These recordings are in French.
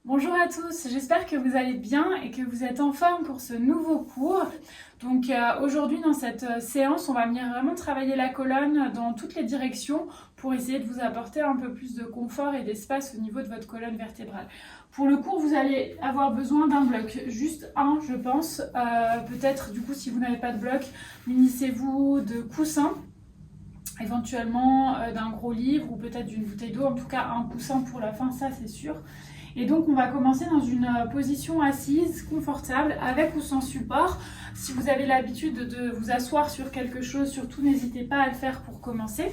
Bonjour à tous, j'espère que vous allez bien et que vous êtes en forme pour ce nouveau cours. Donc aujourd'hui dans cette séance, on va venir vraiment travailler la colonne dans toutes les directions pour essayer de vous apporter un peu plus de confort et d'espace au niveau de votre colonne vertébrale. Pour le cours, vous allez avoir besoin d'un bloc, juste un je pense. Peut-être du coup si vous n'avez pas de bloc, munissez-vous de coussins, éventuellement d'un gros livre ou peut-être d'une bouteille d'eau, en tout cas un coussin pour la fin, ça c'est sûr. Et donc on va commencer dans une position assise, confortable, avec ou sans support. Si vous avez l'habitude de vous asseoir sur quelque chose, surtout n'hésitez pas à le faire pour commencer.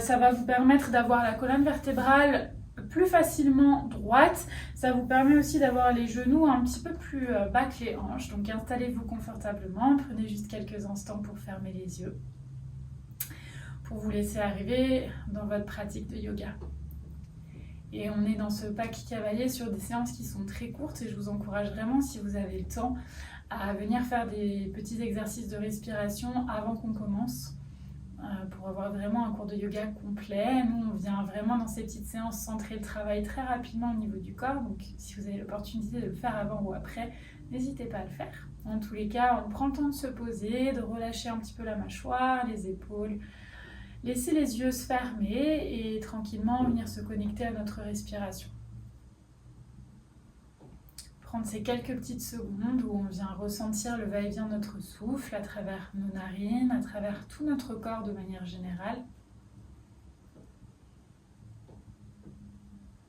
Ça va vous permettre d'avoir la colonne vertébrale plus facilement droite. Ça vous permet aussi d'avoir les genoux un petit peu plus bas que les hanches. Donc installez-vous confortablement, prenez juste quelques instants pour fermer les yeux, pour vous laisser arriver dans votre pratique de yoga. Et on est dans ce pack cavalier sur des séances qui sont très courtes et je vous encourage vraiment, si vous avez le temps, à venir faire des petits exercices de respiration avant qu'on commence pour avoir vraiment un cours de yoga complet. Nous, on vient vraiment dans ces petites séances centrer le travail très rapidement au niveau du corps. Donc si vous avez l'opportunité de le faire avant ou après, n'hésitez pas à le faire. En tous les cas, on prend le temps de se poser, de relâcher un petit peu la mâchoire, les épaules. Laissez les yeux se fermer et tranquillement venir se connecter à notre respiration. Prendre ces quelques petites secondes où on vient ressentir le va-et-vient de notre souffle à travers nos narines, à travers tout notre corps de manière générale.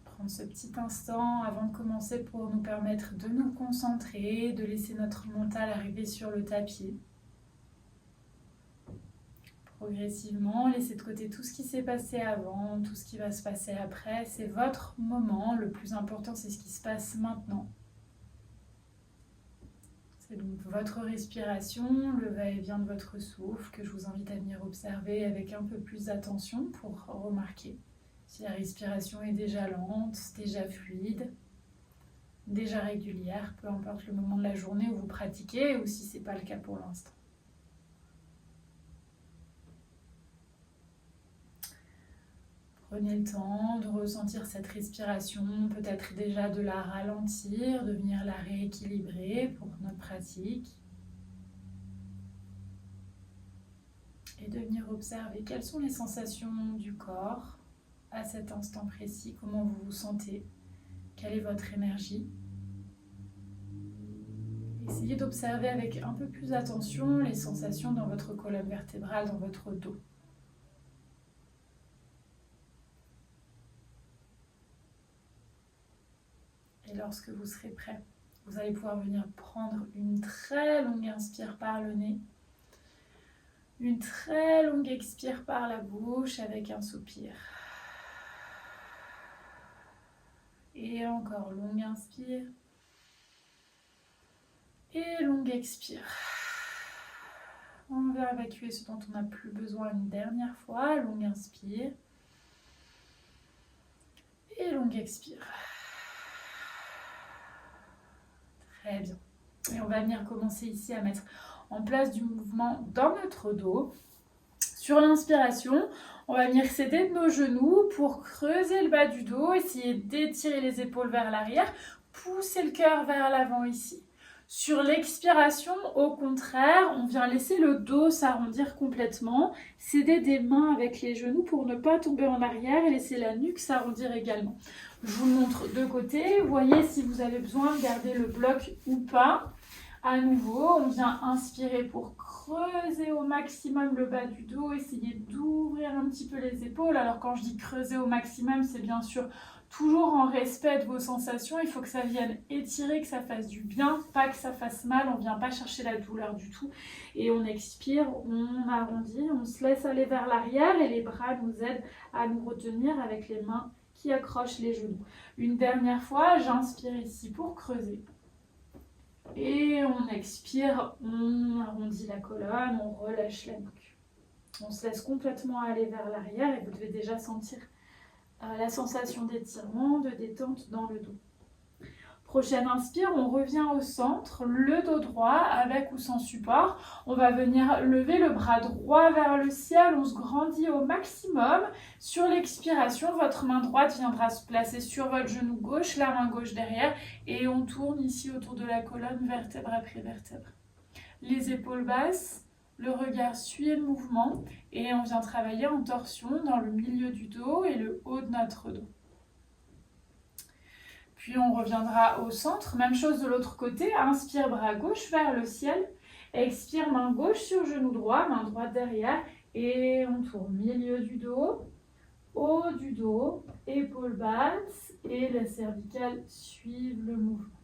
Prendre ce petit instant avant de commencer pour nous permettre de nous concentrer, de laisser notre mental arriver sur le tapis. Progressivement, laissez de côté tout ce qui s'est passé avant, tout ce qui va se passer après. C'est votre moment. Le plus important, c'est ce qui se passe maintenant. C'est donc votre respiration, le va-et-vient de votre souffle que je vous invite à venir observer avec un peu plus d'attention pour remarquer si la respiration est déjà lente, déjà fluide, déjà régulière, peu importe le moment de la journée où vous pratiquez ou si ce n'est pas le cas pour l'instant. Prenez le temps de ressentir cette respiration, peut-être déjà de la ralentir, de venir la rééquilibrer pour notre pratique. Et de venir observer quelles sont les sensations du corps à cet instant précis, comment vous vous sentez, quelle est votre énergie. Essayez d'observer avec un peu plus d'attention les sensations dans votre colonne vertébrale, dans votre dos. Et lorsque vous serez prêt, vous allez pouvoir venir prendre une très longue inspire par le nez, une très longue expire par la bouche avec un soupir. Et encore longue inspire. Et longue expire. On va évacuer ce dont on n'a plus besoin une dernière fois. Longue inspire. Et longue expire. Très bien. Et on va venir commencer ici à mettre en place du mouvement dans notre dos. Sur l'inspiration, on va venir s'aider de nos genoux pour creuser le bas du dos, essayer d'étirer les épaules vers l'arrière, pousser le cœur vers l'avant ici. Sur l'expiration, au contraire, on vient laisser le dos s'arrondir complètement, s'aider des mains avec les genoux pour ne pas tomber en arrière et laisser la nuque s'arrondir également. Je vous le montre de côté, voyez si vous avez besoin de garder le bloc ou pas. À nouveau, on vient inspirer pour creuser au maximum le bas du dos, essayer d'ouvrir un petit peu les épaules. Alors quand je dis creuser au maximum, c'est bien sûr toujours en respect de vos sensations. Il faut que ça vienne étirer, que ça fasse du bien, pas que ça fasse mal. On ne vient pas chercher la douleur du tout. Et on expire, on arrondit, on se laisse aller vers l'arrière et les bras nous aident à nous retenir avec les mains qui accrochent les genoux. Une dernière fois, j'inspire ici pour creuser. Et on expire, on arrondit la colonne, on relâche la nuque. On se laisse complètement aller vers l'arrière et vous devez déjà sentir la sensation d'étirement, de détente dans le dos. Prochaine inspire, on revient au centre, le dos droit avec ou sans support. On va venir lever le bras droit vers le ciel, on se grandit au maximum. Sur l'expiration, votre main droite viendra se placer sur votre genou gauche, la main gauche derrière et on tourne ici autour de la colonne, vertèbre après vertèbre. Les épaules basses, le regard suit le mouvement et on vient travailler en torsion dans le milieu du dos et le haut de notre dos. Puis on reviendra au centre, même chose de l'autre côté, inspire bras gauche vers le ciel, expire main gauche sur genou droit, main droite derrière, et on tourne milieu du dos, haut du dos, épaules basses, et les cervicales suivent le mouvement.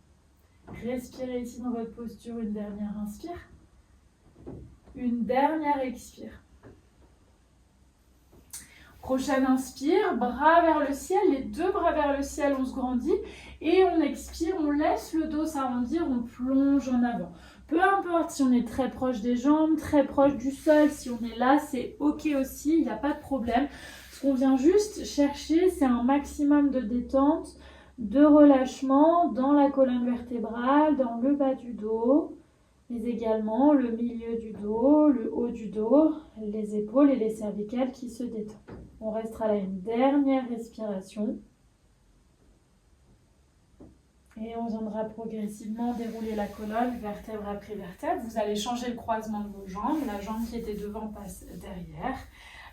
Respirez ici dans votre posture, une dernière inspire, une dernière expire. Prochaine inspire, bras vers le ciel, les deux bras vers le ciel, on se grandit et on expire, on laisse le dos s'arrondir, on plonge en avant. Peu importe si on est très proche des jambes, très proche du sol, si on est là, c'est ok aussi, il n'y a pas de problème. Ce qu'on vient juste chercher, c'est un maximum de détente, de relâchement dans la colonne vertébrale, dans le bas du dos, mais également le milieu du dos, le haut du dos, les épaules et les cervicales qui se détendent. On restera là une dernière respiration. Et on viendra progressivement dérouler la colonne, vertèbre après vertèbre. Vous allez changer le croisement de vos jambes. La jambe qui était devant passe derrière.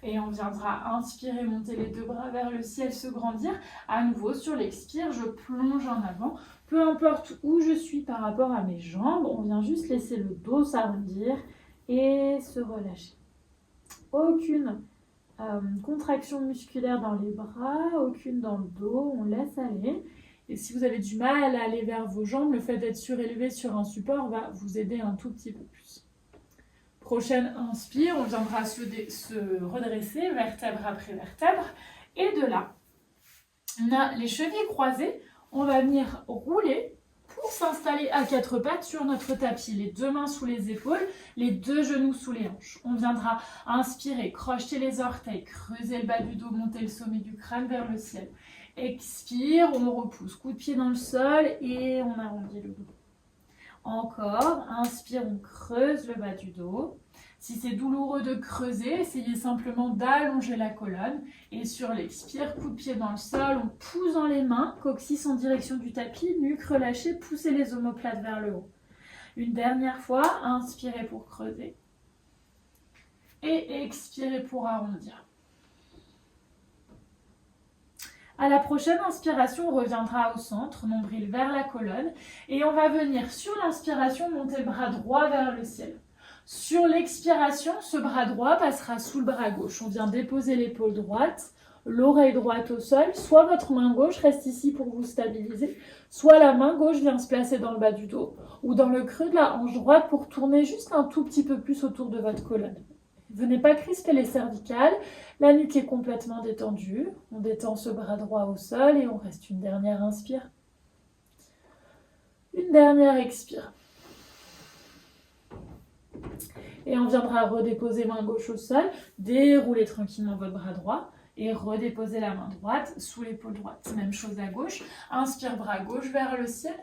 Et on viendra inspirer, monter les deux bras vers le ciel, se grandir. À nouveau, sur l'expire, je plonge en avant. Peu importe où je suis par rapport à mes jambes, on vient juste laisser le dos s'arrondir et se relâcher. Aucune contraction musculaire dans les bras, aucune dans le dos, on laisse aller. Et si vous avez du mal à aller vers vos jambes, le fait d'être surélevé sur un support va vous aider un tout petit peu plus. Prochaine inspire, on viendra se redresser, vertèbre après vertèbre. Et de là, on a les chevilles croisées, on va venir rouler pour s'installer à quatre pattes sur notre tapis. Les deux mains sous les épaules, les deux genoux sous les hanches. On viendra inspirer, crocheter les orteils, creuser le bas du dos, monter le sommet du crâne vers le ciel. Expire, on repousse, coup de pied dans le sol et on arrondit le dos. Encore, inspire, on creuse le bas du dos. Si c'est douloureux de creuser, essayez simplement d'allonger la colonne. Et sur l'expire, coup de pied dans le sol, on pousse dans les mains, coccyx en direction du tapis, nuque relâchée, poussez les omoplates vers le haut. Une dernière fois, inspirez pour creuser. Et expirez pour arrondir. À la prochaine inspiration, on reviendra au centre, nombril vers la colonne. Et on va venir sur l'inspiration monter le bras droit vers le ciel. Sur l'expiration, ce bras droit passera sous le bras gauche. On vient déposer l'épaule droite, l'oreille droite au sol. Soit votre main gauche reste ici pour vous stabiliser, soit la main gauche vient se placer dans le bas du dos ou dans le creux de la hanche droite pour tourner juste un tout petit peu plus autour de votre colonne. Venez pas crisper les cervicales, la nuque est complètement détendue. On détend ce bras droit au sol et on reste une dernière inspire. Une dernière expire. Et on viendra redéposer main gauche au sol, dérouler tranquillement votre bras droit et redéposer la main droite sous l'épaule droite. Même chose à gauche, inspire bras gauche vers le ciel.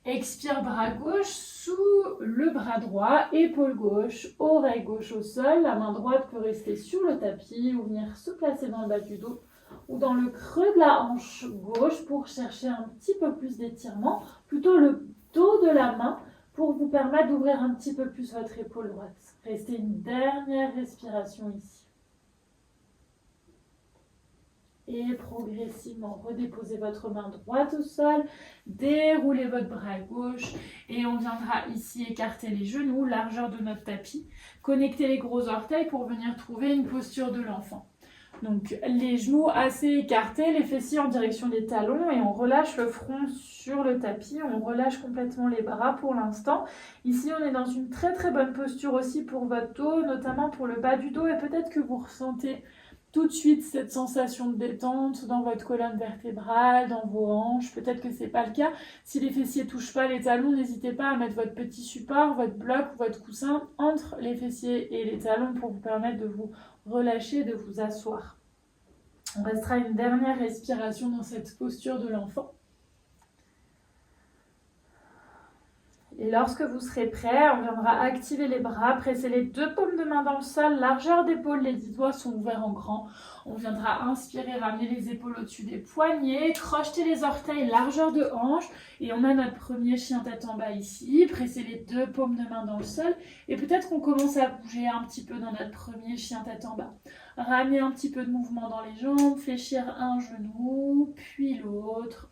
Expire bras gauche sous le bras droit, épaule gauche, oreille gauche au sol. La main droite peut rester sur le tapis ou venir se placer dans le bas du dos ou dans le creux de la hanche gauche pour chercher un petit peu plus d'étirement, plutôt le dos de la main pour vous permettre d'ouvrir un petit peu plus votre épaule droite. Restez une dernière respiration ici. Et progressivement, redéposez votre main droite au sol, déroulez votre bras gauche et on viendra ici écarter les genoux, largeur de notre tapis. Connectez les gros orteils pour venir trouver une posture de l'enfant. Donc les genoux assez écartés, les fessiers en direction des talons et on relâche le front sur le tapis. On relâche complètement les bras pour l'instant. Ici, on est dans une très très bonne posture aussi pour votre dos, notamment pour le bas du dos et peut-être que vous ressentez tout de suite cette sensation de détente dans votre colonne vertébrale, dans vos hanches. Peut-être que ce n'est pas le cas. Si les fessiers ne touchent pas les talons, n'hésitez pas à mettre votre petit support, votre bloc ou votre coussin entre les fessiers et les talons pour vous permettre de vous relâcher, de vous asseoir. On restera une dernière respiration dans cette posture de l'enfant. Et lorsque vous serez prêt, on viendra activer les bras, presser les 2 paumes de main dans le sol, largeur d'épaule, les 10 doigts sont ouverts en grand. On viendra inspirer, ramener les épaules au-dessus des poignets, crocheter les orteils, largeur de hanche. Et on a notre premier chien tête en bas ici, presser les 2 paumes de main dans le sol. Et peut-être qu'on commence à bouger un petit peu dans notre premier chien tête en bas. Ramener un petit peu de mouvement dans les jambes, fléchir un genou, puis l'autre.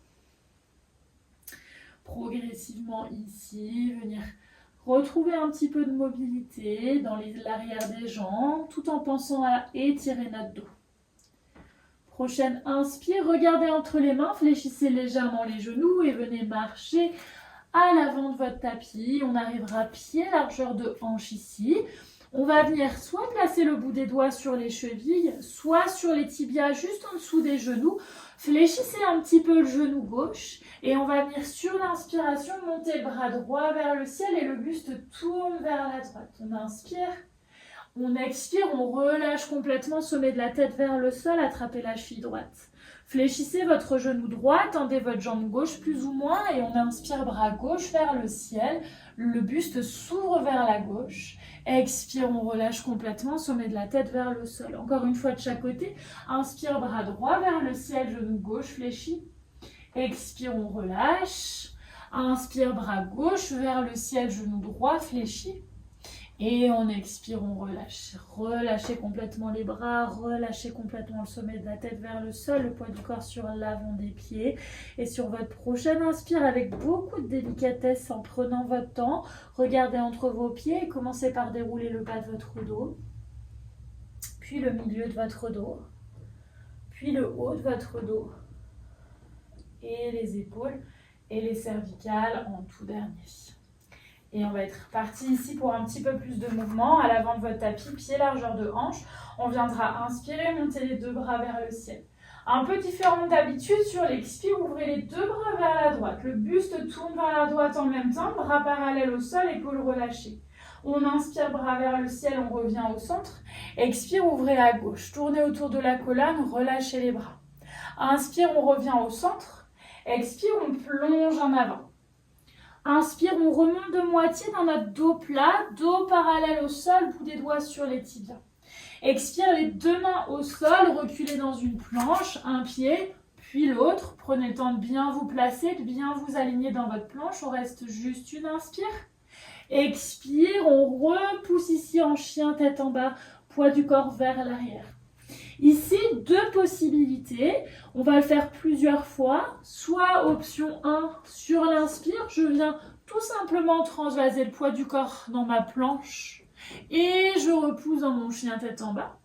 Progressivement ici, venir retrouver un petit peu de mobilité dans l'arrière des jambes, tout en pensant à étirer notre dos. Prochaine inspire, regardez entre les mains, fléchissez légèrement les genoux et venez marcher à l'avant de votre tapis. On arrivera pied largeur de hanche ici. On va venir soit placer le bout des doigts sur les chevilles, soit sur les tibias juste en dessous des genoux. Fléchissez un petit peu le genou gauche et on va venir sur l'inspiration monter le bras droit vers le ciel et le buste tourne vers la droite. On inspire, on expire, on relâche complètement, sommet de la tête vers le sol, attrapez la cheville droite. Fléchissez votre genou droit, tendez votre jambe gauche plus ou moins et on inspire bras gauche vers le ciel, le buste s'ouvre vers la gauche. Expire, on relâche complètement, sommet de la tête vers le sol. Encore une fois de chaque côté, inspire bras droit vers le ciel, genou gauche fléchi. Expire, on relâche. Inspire bras gauche vers le ciel, genou droit fléchi. Et on expire, on relâche. Relâchez complètement les bras, relâchez complètement le sommet de la tête vers le sol, le poids du corps sur l'avant des pieds. Et sur votre prochaine inspire, avec beaucoup de délicatesse, en prenant votre temps, regardez entre vos pieds et commencez par dérouler le bas de votre dos, puis le milieu de votre dos, puis le haut de votre dos, et les épaules et les cervicales en tout dernier. Et on va être parti ici pour un petit peu plus de mouvement. À l'avant de votre tapis, pied largeur de hanche. On viendra inspirer, monter les 2 bras vers le ciel. Un peu différent d'habitude, sur l'expire, ouvrez les 2 bras vers la droite. Le buste tourne vers la droite en même temps, bras parallèles au sol, épaules relâchées. On inspire, bras vers le ciel, on revient au centre. Expire, ouvrez à gauche. Tournez autour de la colonne, relâchez les bras. Inspire, on revient au centre. Expire, on plonge en avant. Inspire, on remonte de moitié dans notre dos plat, dos parallèle au sol, bout des doigts sur les tibias. Expire, les 2 mains au sol, reculez dans une planche, un pied, puis l'autre. Prenez le temps de bien vous placer, de bien vous aligner dans votre planche. On reste juste une inspire. Expire, on repousse ici en chien, tête en bas, poids du corps vers l'arrière. Ici, 2 possibilités. On va le faire plusieurs fois. Soit option 1, sur l'inspire, je viens tout simplement transvaser le poids du corps dans ma planche et je repousse dans mon chien tête en bas.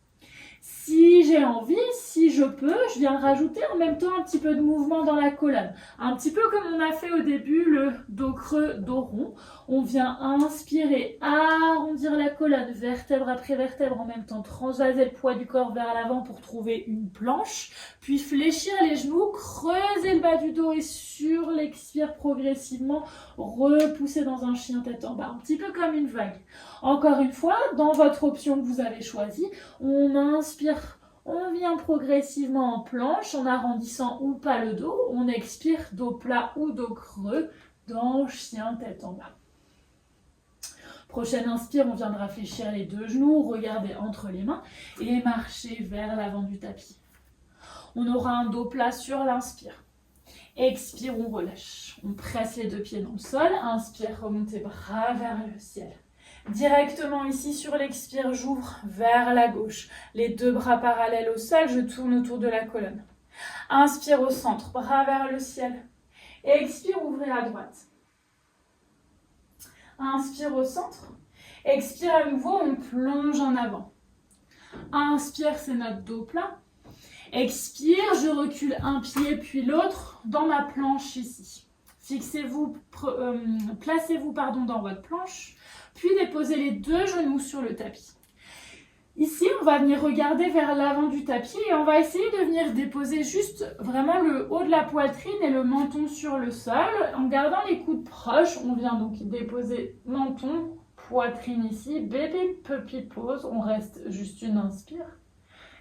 Si j'ai envie, si je peux, je viens rajouter en même temps un petit peu de mouvement dans la colonne. Un petit peu comme on a fait au début, le dos creux, dos rond. On vient inspirer, arrondir la colonne, vertèbre après vertèbre, en même temps transvaser le poids du corps vers l'avant pour trouver une planche. Puis fléchir les genoux, creuser le bas du dos et sur l'expire progressivement, repousser dans un chien tête en bas. Un petit peu comme une vague. Encore une fois, dans votre option que vous avez choisie, on inspire, on vient progressivement en planche en arrondissant ou pas le dos. On expire, dos plat ou dos creux dans chien tête en bas. Prochaine inspire, on viendra fléchir les 2 genoux, regarder entre les mains et marcher vers l'avant du tapis. On aura un dos plat sur l'inspire. Expire, on relâche. On presse les 2 pieds dans le sol. Inspire, remontez bras vers le ciel. Directement ici sur l'expire, j'ouvre vers la gauche. Les 2 bras parallèles au sol, je tourne autour de la colonne. Inspire au centre, bras vers le ciel. Expire, ouvrez à droite. Inspire au centre. Expire à nouveau, on plonge en avant. Inspire, c'est notre dos plat. Expire, je recule un pied puis l'autre dans ma planche ici. Fixez-vous, placez-vous dans votre planche, puis déposez les 2 genoux sur le tapis. Ici, on va venir regarder vers l'avant du tapis et on va essayer de venir déposer juste vraiment le haut de la poitrine et le menton sur le sol. En gardant les coudes proches, on vient donc déposer menton, poitrine ici, baby puppy pose, on reste juste une inspire.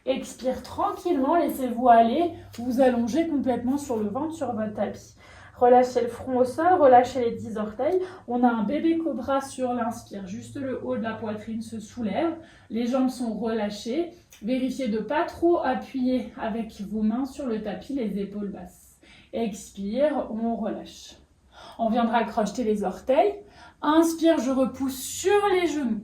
Expire tranquillement, laissez-vous aller, vous allongez complètement sur le ventre sur votre tapis. Relâchez le front au sol, relâchez les 10 orteils. On a un bébé cobra sur l'inspire. Juste le haut de la poitrine se soulève. Les jambes sont relâchées. Vérifiez de ne pas trop appuyer avec vos mains sur le tapis, les épaules basses. Expire, on relâche. On viendra crocheter les orteils. Inspire, je repousse sur les genoux.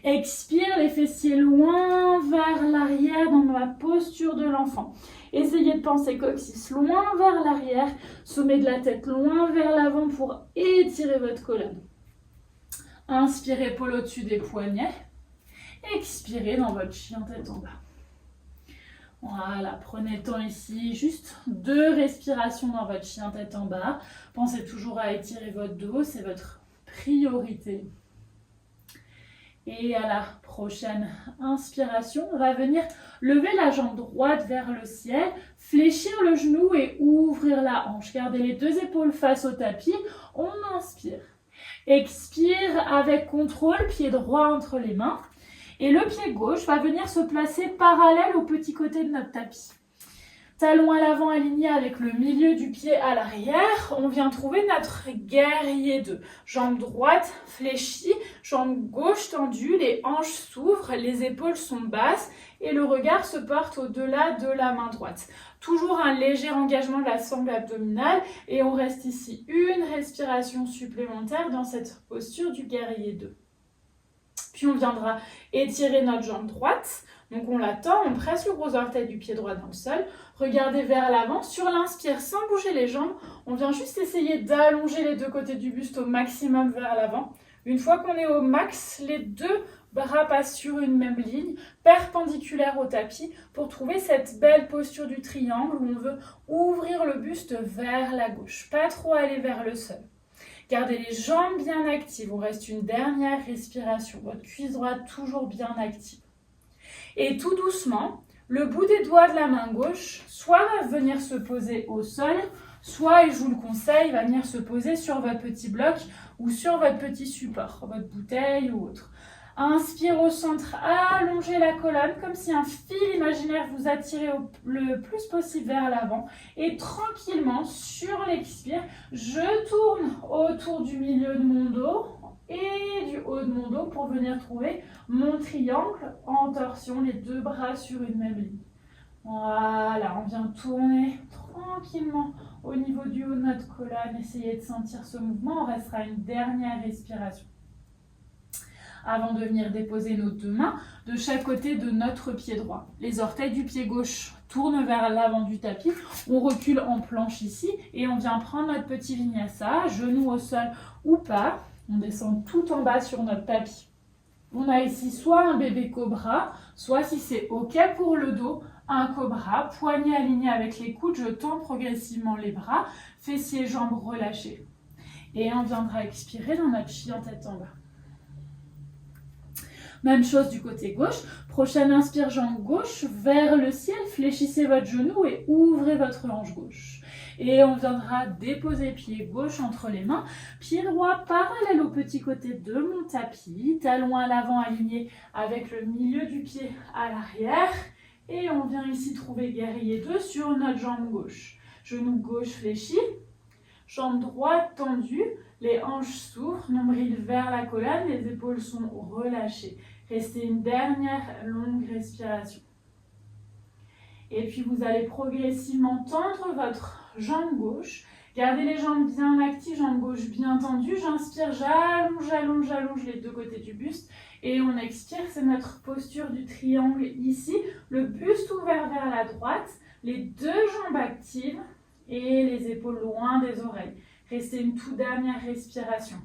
Expire, les fessiers loin vers l'arrière dans ma posture de l'enfant. Essayez de penser coccyx loin vers l'arrière, sommet de la tête loin vers l'avant pour étirer votre colonne. Inspirez, épaule au-dessus des poignets. Expirez dans votre chien tête en bas. Voilà, prenez le temps ici, juste 2 respirations dans votre chien tête en bas. Pensez toujours à étirer votre dos, c'est votre priorité. Et à la prochaine inspiration, on va venir lever la jambe droite vers le ciel, fléchir le genou et ouvrir la hanche. Gardez les 2 épaules face au tapis. On inspire. Expire avec contrôle, pied droit entre les mains. Et le pied gauche va venir se placer parallèle au petit côté de notre tapis. Talon à l'avant aligné avec le milieu du pied à l'arrière. On vient trouver notre guerrier 2. Jambe droite fléchie, jambe gauche tendue, les hanches s'ouvrent, les épaules sont basses et le regard se porte au-delà de la main droite. Toujours un léger engagement de la sangle abdominale et on reste ici une respiration supplémentaire dans cette posture du guerrier 2. Puis on viendra étirer notre jambe droite. Donc on la tend, on presse le gros orteil du pied droit dans le sol. Regardez vers l'avant. Sur l'inspire, sans bouger les jambes, on vient juste essayer d'allonger les 2 côtés du buste au maximum vers l'avant. Une fois qu'on est au max, les 2 bras passent sur une même ligne, perpendiculaire au tapis, pour trouver cette belle posture du triangle où on veut ouvrir le buste vers la gauche. Pas trop aller vers le sol. Gardez les jambes bien actives. On reste une dernière respiration. Votre cuisse droite toujours bien active. Et tout doucement, le bout des doigts de la main gauche, soit va venir se poser au sol, soit, et je vous le conseille, va venir se poser sur votre petit bloc ou sur votre petit support, votre bouteille ou autre. Inspire au centre, allongez la colonne comme si un fil imaginaire vous attirait le plus possible vers l'avant. Et tranquillement, sur l'expire, je tourne autour du milieu de mon dos et du haut de mon dos pour venir trouver mon triangle en torsion, les 2 bras sur une même ligne. Voilà, on vient tourner tranquillement au niveau du haut de notre colonne. Essayez de sentir ce mouvement, on restera une dernière respiration. Avant de venir déposer nos 2 mains de chaque côté de notre pied droit. Les orteils du pied gauche tournent vers l'avant du tapis. On recule en planche ici et on vient prendre notre petit vinyasa, genou au sol ou pas. On descend tout en bas sur notre tapis. On a ici soit un bébé cobra, soit si c'est OK pour le dos, un cobra, poignet aligné avec les coudes, je tends progressivement les bras, fessiers, jambes relâchées. Et on viendra expirer dans notre chien tête en bas. Même chose du côté gauche. Prochaine inspire, jambe gauche vers le ciel. Fléchissez votre genou et ouvrez votre hanche gauche. Et on viendra déposer pied gauche entre les mains. Pied droit parallèle au petit côté de mon tapis. Talon à l'avant aligné avec le milieu du pied à l'arrière. Et on vient ici trouver guerrier 2 sur notre jambe gauche. Genou gauche fléchi. Jambe droite tendue, les hanches s'ouvrent, nombril vers la colonne, les épaules sont relâchées. Restez une dernière longue respiration. Et puis vous allez progressivement tendre votre jambe gauche. Gardez les jambes bien actives, jambe gauche bien tendue. J'inspire, j'allonge les 2 côtés du buste. Et on expire, c'est notre posture du triangle ici. Le buste ouvert vers la droite, les 2 jambes actives. Et les épaules loin des oreilles. Restez une toute dernière respiration.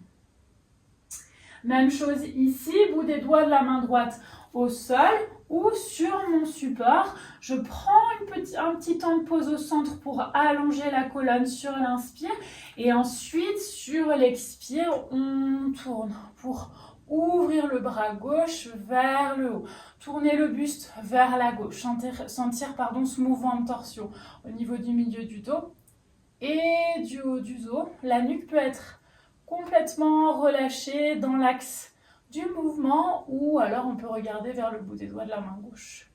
Même chose ici, bout des doigts de la main droite au sol ou sur mon support. Je prends un petit temps de pause au centre pour allonger la colonne sur l'inspire. Et ensuite, sur l'expire, on tourne pour ouvrir le bras gauche vers le haut. Tournez le buste vers la gauche. Sentir ce mouvement de torsion au niveau du milieu du dos et du haut du dos. La nuque peut être complètement relâchée dans l'axe du mouvement ou alors on peut regarder vers le bout des doigts de la main gauche.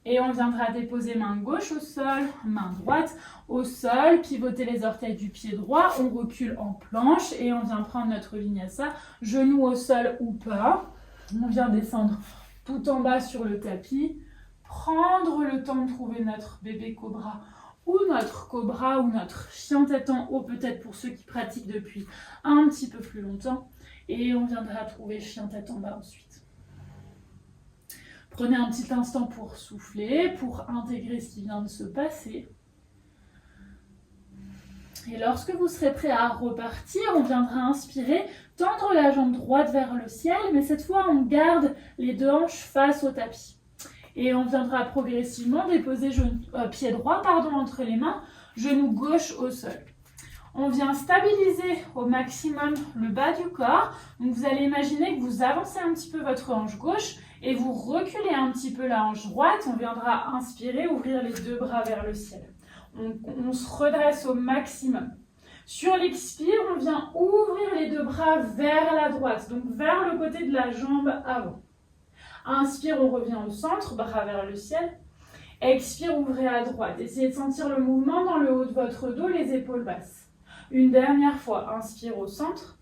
Et on viendra déposer main gauche au sol, main droite au sol, pivoter les orteils du pied droit, on recule en planche et on vient prendre notre vinyasa, genou au sol ou pas. On vient descendre tout en bas sur le tapis, prendre le temps de trouver notre bébé cobra ou notre chien tête en haut, peut-être pour ceux qui pratiquent depuis un petit peu plus longtemps. Et on viendra trouver chien tête en bas ensuite. Prenez un petit instant pour souffler, pour intégrer ce qui vient de se passer. Et lorsque vous serez prêt à repartir, on viendra inspirer, tendre la jambe droite vers le ciel, mais cette fois on garde les deux hanches face au tapis. Et on viendra progressivement déposer pied droit entre les mains, genou gauche au sol. On vient stabiliser au maximum le bas du corps. Donc vous allez imaginer que vous avancez un petit peu votre hanche gauche et vous reculez un petit peu la hanche droite. On viendra inspirer, ouvrir les deux bras vers le ciel. On se redresse au maximum. Sur l'expire, on vient ouvrir les deux bras vers la droite, donc vers le côté de la jambe avant. Inspire, on revient au centre, bras vers le ciel. Expire, ouvrez à droite. Essayez de sentir le mouvement dans le haut de votre dos, les épaules basses. Une dernière fois, inspire au centre.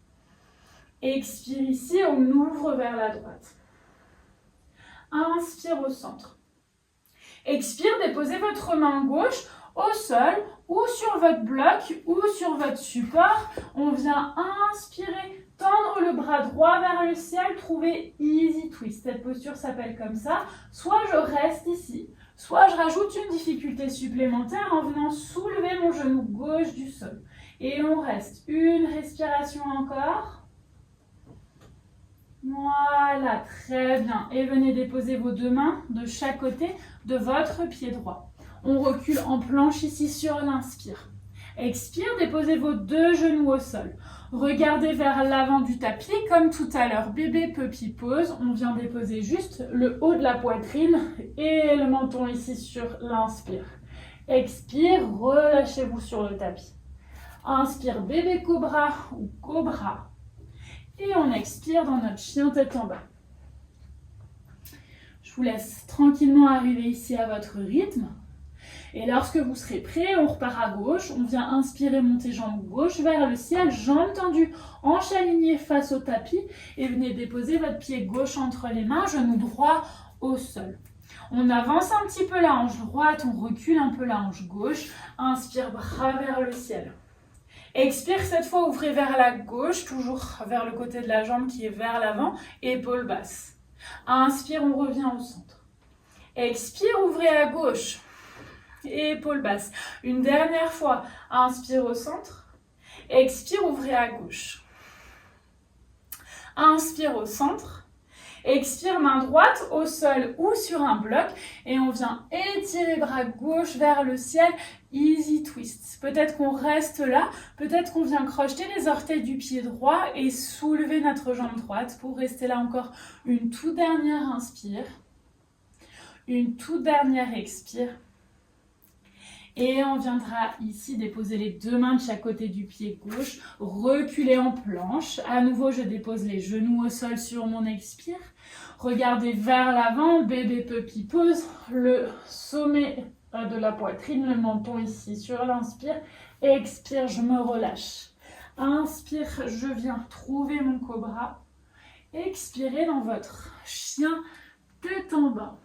Expire ici, on ouvre vers la droite. Inspire au centre. Expire, déposez votre main gauche au sol ou sur votre bloc ou sur votre support. On vient inspirer, tendre le bras droit vers le ciel, trouver easy twist. Cette posture s'appelle comme ça. Soit je reste ici, soit je rajoute une difficulté supplémentaire en venant soulever mon genou gauche du sol. Et on reste. Une respiration encore. Voilà, très bien. Et venez déposer vos deux mains de chaque côté de votre pied droit. On recule en planche ici sur l'inspire. Expire, déposez vos deux genoux au sol. Regardez vers l'avant du tapis comme tout à l'heure. Bébé puppy pose. On vient déposer juste le haut de la poitrine et le menton ici sur l'inspire. Expire, relâchez-vous sur le tapis. Inspire, bébé cobra ou cobra. Et on expire dans notre chien tête en bas. Je vous laisse tranquillement arriver ici à votre rythme. Et lorsque vous serez prêt, on repart à gauche. On vient inspirer, monter jambe gauche vers le ciel, jambes tendues, hanches alignées face au tapis. Et venez déposer votre pied gauche entre les mains, genou droit au sol. On avance un petit peu la hanche droite, on recule un peu la hanche gauche. Inspire, bras vers le ciel. Expire, cette fois, ouvrez vers la gauche, toujours vers le côté de la jambe qui est vers l'avant, épaules basses. Inspire, on revient au centre. Expire, ouvrez à gauche, épaules basses. Une dernière fois, inspire au centre. Expire, ouvrez à gauche. Inspire au centre. Expire, main droite au sol ou sur un bloc. Et on vient étirer bras gauche vers le ciel. Easy twist. Peut-être qu'on reste là. Peut-être qu'on vient crocheter les orteils du pied droit et soulever notre jambe droite pour rester là encore une toute dernière inspire. Une toute dernière expire. Et on viendra ici déposer les deux mains de chaque côté du pied gauche, reculer en planche. À nouveau, je dépose les genoux au sol sur mon expire. Regardez vers l'avant, bébé puppy pose, le sommet de la poitrine, le menton ici sur l'inspire. Expire, je me relâche. Inspire, je viens trouver mon cobra. Expirez dans votre chien tête en bas.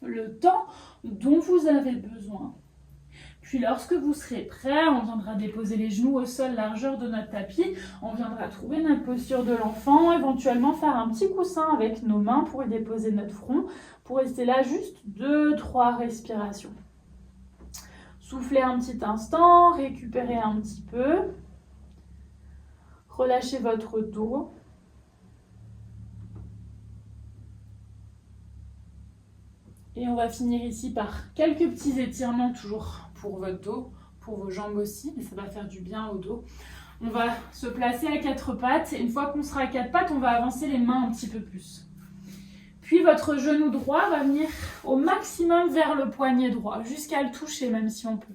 Le temps dont vous avez besoin. Puis lorsque vous serez prêt, on viendra déposer les genoux au sol, largeur de notre tapis. On viendra trouver notre posture de l'enfant, éventuellement faire un petit coussin avec nos mains pour y déposer notre front, pour rester là juste 2-3 respirations. Soufflez un petit instant, récupérez un petit peu. Relâchez votre dos. Et on va finir ici par quelques petits étirements toujours pour votre dos, pour vos jambes aussi, mais ça va faire du bien au dos. On va se placer à quatre pattes et une fois qu'on sera à quatre pattes, on va avancer les mains un petit peu plus. Puis votre genou droit va venir au maximum vers le poignet droit, jusqu'à le toucher même si on peut.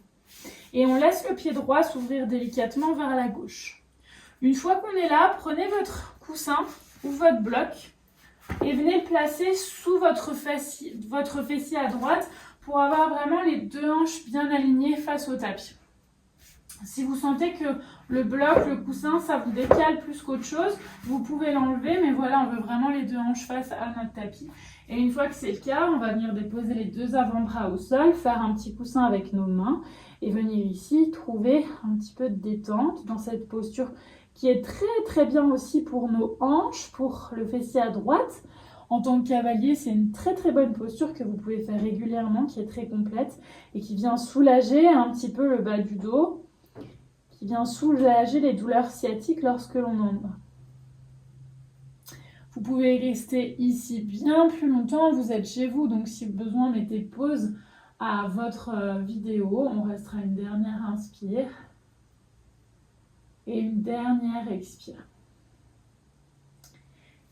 Et on laisse le pied droit s'ouvrir délicatement vers la gauche. Une fois qu'on est là, prenez votre coussin ou votre bloc et venez le placer sous votre fessier à droite pour avoir vraiment les deux hanches bien alignées face au tapis. Si vous sentez que le bloc, le coussin, ça vous décale plus qu'autre chose, vous pouvez l'enlever, mais voilà, on veut vraiment les deux hanches face à notre tapis. Et une fois que c'est le cas, on va venir déposer les deux avant-bras au sol, faire un petit coussin avec nos mains et venir ici trouver un petit peu de détente dans cette posture qui est très bien aussi pour nos hanches, pour le fessier à droite. En tant que cavalier, c'est une très bonne posture que vous pouvez faire régulièrement, qui est très complète et qui vient soulager un petit peu le bas du dos, qui vient soulager les douleurs sciatiques lorsque l'on en a. Vous pouvez rester ici bien plus longtemps, vous êtes chez vous, donc si besoin, mettez pause à votre vidéo. On restera une dernière inspire et une dernière expire.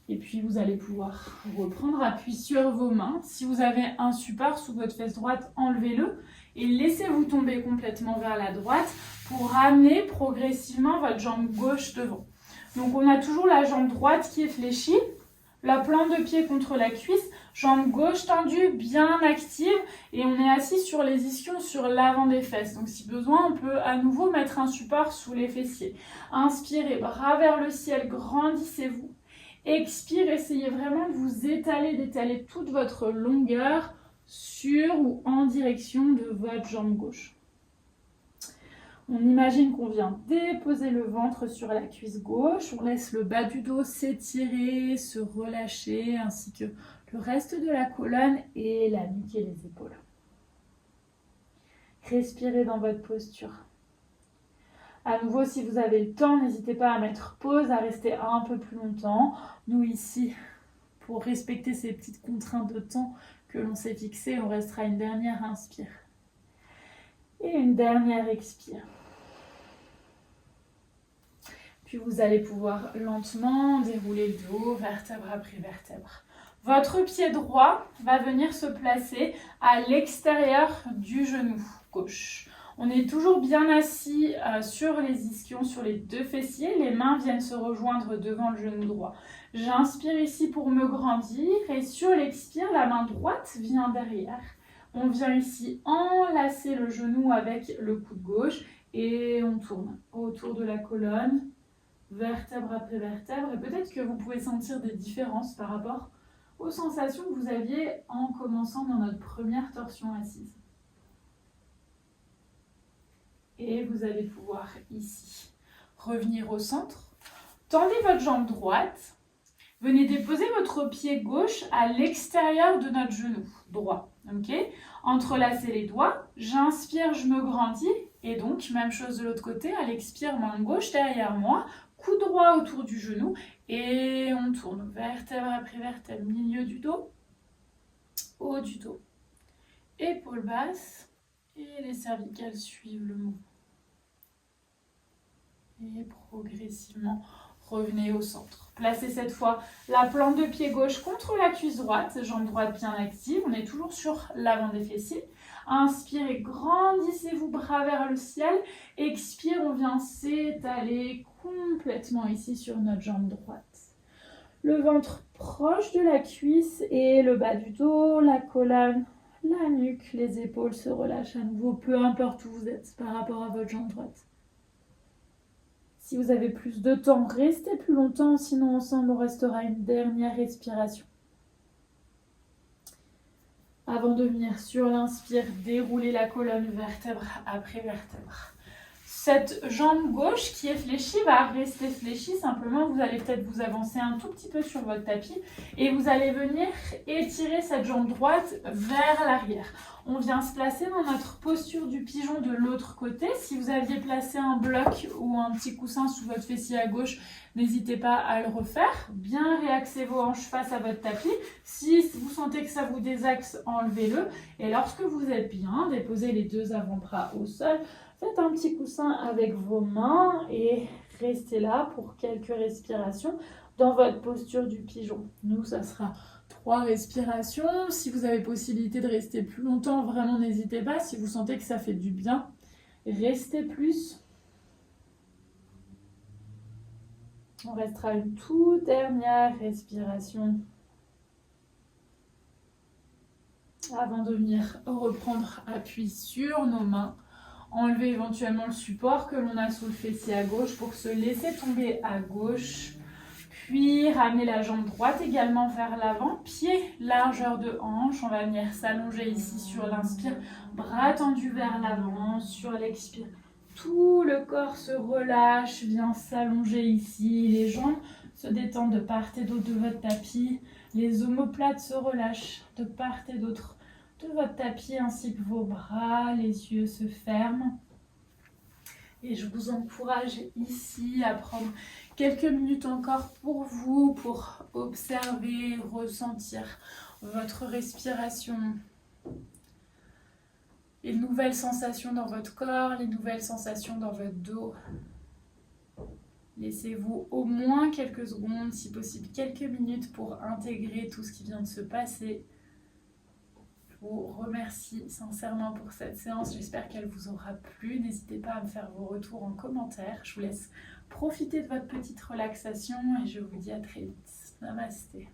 Et puis vous allez pouvoir reprendre appui sur vos mains. Si vous avez un support sous votre fesse droite, enlevez-le et laissez-vous tomber complètement vers la droite pour ramener progressivement votre jambe gauche devant. Donc on a toujours la jambe droite qui est fléchie, la plante de pied contre la cuisse, jambe gauche tendue, bien active et on est assis sur les ischions sur l'avant des fesses. Donc si besoin, on peut à nouveau mettre un support sous les fessiers. Inspirez, bras vers le ciel, grandissez-vous. Expire, essayez vraiment de vous étaler, d'étaler toute votre longueur sur ou en direction de votre jambe gauche. On imagine qu'on vient déposer le ventre sur la cuisse gauche, on laisse le bas du dos s'étirer, se relâcher, ainsi que le reste de la colonne et la nuque et les épaules. Respirez dans votre posture. À nouveau, si vous avez le temps, n'hésitez pas à mettre pause, à rester un peu plus longtemps. Nous ici, pour respecter ces petites contraintes de temps que l'on s'est fixées, on restera une dernière inspire. Et une dernière expire. Puis vous allez pouvoir lentement dérouler le dos, vertèbre après vertèbre. Votre pied droit va venir se placer à l'extérieur du genou gauche. On est toujours bien assis sur les ischions, sur les deux fessiers. Les mains viennent se rejoindre devant le genou droit. J'inspire ici pour me grandir et sur l'expire, la main droite vient derrière. On vient ici enlacer le genou avec le coude gauche et on tourne autour de la colonne, vertèbre après vertèbre. Et peut-être que vous pouvez sentir des différences par rapport aux sensations que vous aviez en commençant dans notre première torsion assise. Et vous allez pouvoir ici revenir au centre. Tendez votre jambe droite. Venez déposer votre pied gauche à l'extérieur de notre genou droit. Okay. Entrelacez les doigts. J'inspire, je me grandis. Et donc, même chose de l'autre côté. À l'expire, main gauche derrière moi. Coude droit autour du genou. Et on tourne vertèbre après vertèbre. Milieu du dos. Haut du dos. Épaules basses. Et les cervicales suivent le mouvement. Et progressivement, revenez au centre. Placez cette fois la plante de pied gauche contre la cuisse droite, jambe droite bien active. On est toujours sur l'avant des fessiers. Inspirez, grandissez-vous, bras vers le ciel. Expire, on vient s'étaler complètement ici sur notre jambe droite. Le ventre proche de la cuisse et le bas du dos, la colonne, la nuque, les épaules se relâchent à nouveau, peu importe où vous êtes par rapport à votre jambe droite. Si vous avez plus de temps, restez plus longtemps, sinon ensemble on restera une dernière respiration. Avant de venir sur l'inspire, déroulez la colonne vertèbre après vertèbre. Cette jambe gauche qui est fléchie va rester fléchie, simplement vous allez peut-être vous avancer un tout petit peu sur votre tapis et vous allez venir étirer cette jambe droite vers l'arrière. On vient se placer dans notre posture du pigeon de l'autre côté. Si vous aviez placé un bloc ou un petit coussin sous votre fessier à gauche, n'hésitez pas à le refaire. Bien réaxez vos hanches face à votre tapis. Si vous sentez que ça vous désaxe, enlevez-le. Et lorsque vous êtes bien, déposez les deux avant-bras au sol. Faites un petit coussin avec vos mains et restez là pour quelques respirations dans votre posture du pigeon. Nous, ça sera 3 respirations. Si vous avez possibilité de rester plus longtemps, vraiment n'hésitez pas. Si vous sentez que ça fait du bien, restez plus. On restera une toute dernière respiration. avant de venir reprendre appui sur nos mains. Enlever éventuellement le support que l'on a sous le fessier à gauche pour se laisser tomber à gauche. Puis ramener la jambe droite également vers l'avant, pied, largeur de hanche. On va venir s'allonger ici sur l'inspire, bras tendus vers l'avant, sur l'expire. Tout le corps se relâche, vient s'allonger ici. Les jambes se détendent de part et d'autre de votre tapis. Les omoplates se relâchent de part et d'autre de votre tapis ainsi que vos bras. Les yeux se ferment. Et je vous encourage ici à prendre quelques minutes encore pour vous, pour observer, ressentir votre respiration, les nouvelles sensations dans votre corps, les nouvelles sensations dans votre dos. Laissez-vous au moins quelques secondes, si possible quelques minutes pour intégrer tout ce qui vient de se passer. Je vous remercie sincèrement pour cette séance, j'espère qu'elle vous aura plu. N'hésitez pas à me faire vos retours en commentaire. Je vous laisse profiter de votre petite relaxation et je vous dis à très vite. Namasté.